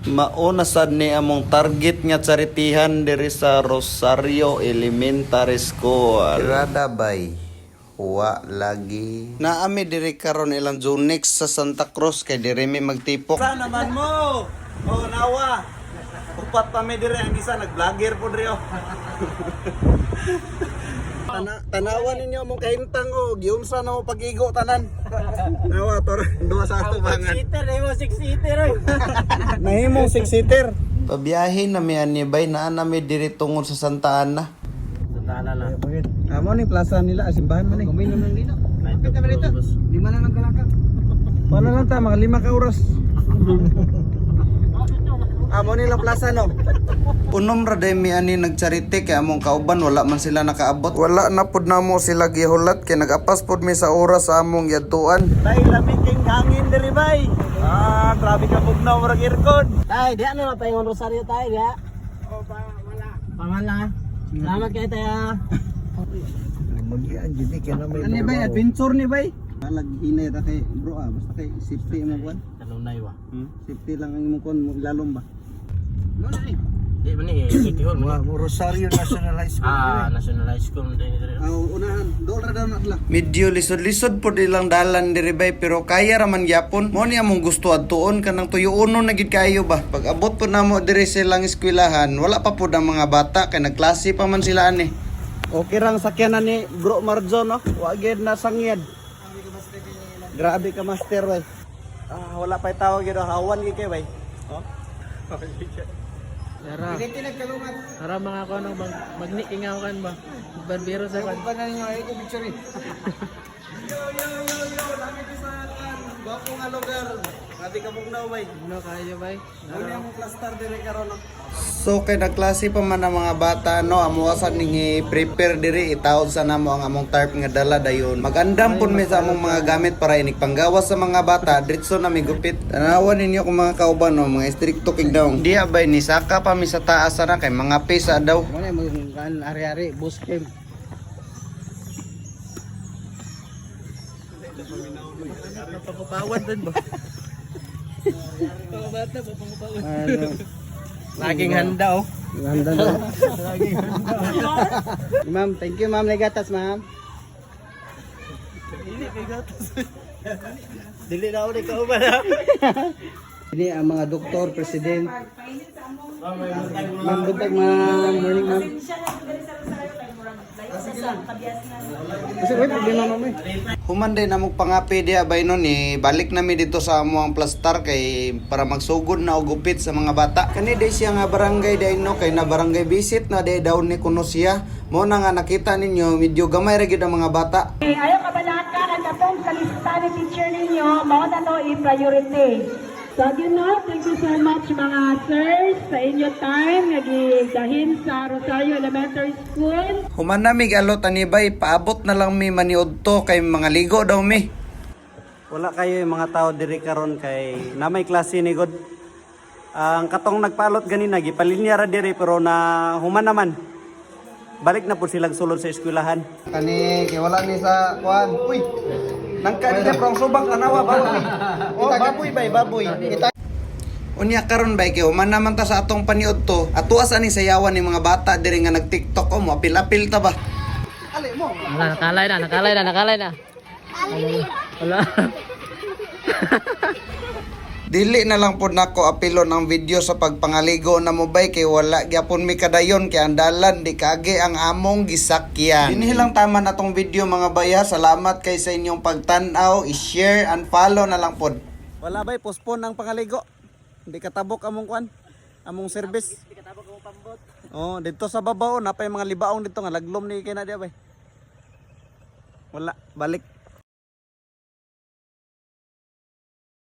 Mauna sad ni among target nga charitihan diri sa Rosario Elementary School. Irada bay. Huwa lagi. Naami diri karon ilang Junix sa Santa Cruz kay diri mi magtipok. Sa naman mo. Oh, nawa. Upat pa mi diri ang isa nag-vlogger po diri oh. Tanawan ninyo mong kahintang o giunsa na mo pagigo tanan. Nawa tor duwa sa ato bangan. 6-seater eh. Nahimong 6-seater. Pabiyahin na mi ani bay naa na mi diri tungod sa Santa Ana. Sandala lang. Amo ni plaza nila simbahan man ni. Kuminom lang dito. Kapit naman dito. 5 na lang kalakak. Wala lang ta mga 5 ka oras. Amo nila plaza no. Unom ra day mi ani nagcharite kay among kauban wala man sila nakaabot. Wala na pud namo sila gihulat kay nagapas pud mi sa oras sa among yadtuan. Tay lamig king hangin diri bay. Ah, grabe ka bugnaw murag aircon. Tay, di ano na pa yung Rosario tayo, di ha? O, wala. Pangalan ha? Salamat kayo tayo. Magian gid kay na may. Ano ba, adventure ni bay? Lag hinay ta kay bro basta kay safety mo kuan. Talunay wa. Safety lang ang imong kuan mo lalom ba. No na ni. Di ba ni, itihol mo. Rosario National High School. National High School din dito. Unahan, dollar daw na sila. Medyo lisod-lisod po ilang dalan diri bay pero kaya raman gyapon. Mo ni among gusto adtuon kanang tuyo-uno na gid kayo ba. Pag abot po namo diri silang eskwelahan, wala pa pud ang mga bata kay nagklase pa man sila ani. Okay rang sakyanan ni Bro Marjon no. Wa gid na sangyad. Grabe ka master bay. Wala pa tawag gid hawan gid kay bay. Oh. Tara. Tara mga ko nang magnikingawan ba? Barbero sa kan. Ba na ninyo ay ko picture ni. Yo lamig sa bapo nga lugar. Grabe ka bugnaw bay. No kayo bay. Ano yung cluster diri karon no. So kay nagklase pa man ang mga bata no amo asad ning prepare diri itawod sa namo ang among tarp nga dala dayon. Magandam pud mi sa among mga gamit para inig panggawas sa mga bata diretso na mi gupit. Tanawan ninyo kung mga kauban no mga stricto king daw. Diya bay ni saka pa mi sa taas na kay mga pesa daw. Mo na mo kan ari-ari bus camp. Papapawan din ba? Mga bata papapawan. Ano? Laging handa oh. Handa na. Ma'am, thank you ma'am. Nagatas ma'am. Dili kay gatas. Dili na ulit ka ba na? Ini ang mga doktor, president. Ma'am, buntag ma'am. Morning ma'am. Kasi wait, problema ma'am eh. Human din namong pangapi diya bay no ni balik nami dito sa amuang plastar kay para magsugod na og gupit sa mga bata. Kani day siya nga barangay day no kay na barangay visit na day daw ni kuno siya. Mo na nga nakita ninyo medyo gamay ra gid ang mga bata. Ayaw kabalaka ang atong sa lista ni teacher ninyo, mao na to i-priority. So you know, thank you so much mga sirs sa inyo time nga gigahin sa Rosario Elementary School. Human na mi galot ani bay paabot na lang mi maniudto kay mga ligo daw mi. Wala kayo yung mga tao diri karon kay na may klase ni God. Ang katong nagpalot ganina gipalinya ra diri pero na human naman. Balik na po silang sulod sa eskwelahan. Kani kay wala ni sa kuan. Uy. Nangka niya prong subang tanawa baboy. Oh baboy bay baboy. Unya karon bay kay human naman ta sa atong paniudto. Atuas ani sayawan ni mga bata diri nga nag-TikTok mo apil-apil ta ba. Ali mo. Wala, nakalay na. Wala. Dili na lang pod nako apilon ang video sa pagpangaligo na mo bay kay wala gyapon mi kadayon kay andalan di kage ang among gisakyan. Dinhi lang tama na tong video mga baya. Salamat kay sa inyong pagtan-aw, i-share and follow na lang pod. Wala bay postpone ang pangaligo. Hindi katabok among kwan. Among service. Hindi katabog mo pambot. Oh, dito sa babaw napay mga libaong dito nga laglom ni kay na dia bay. Wala, balik.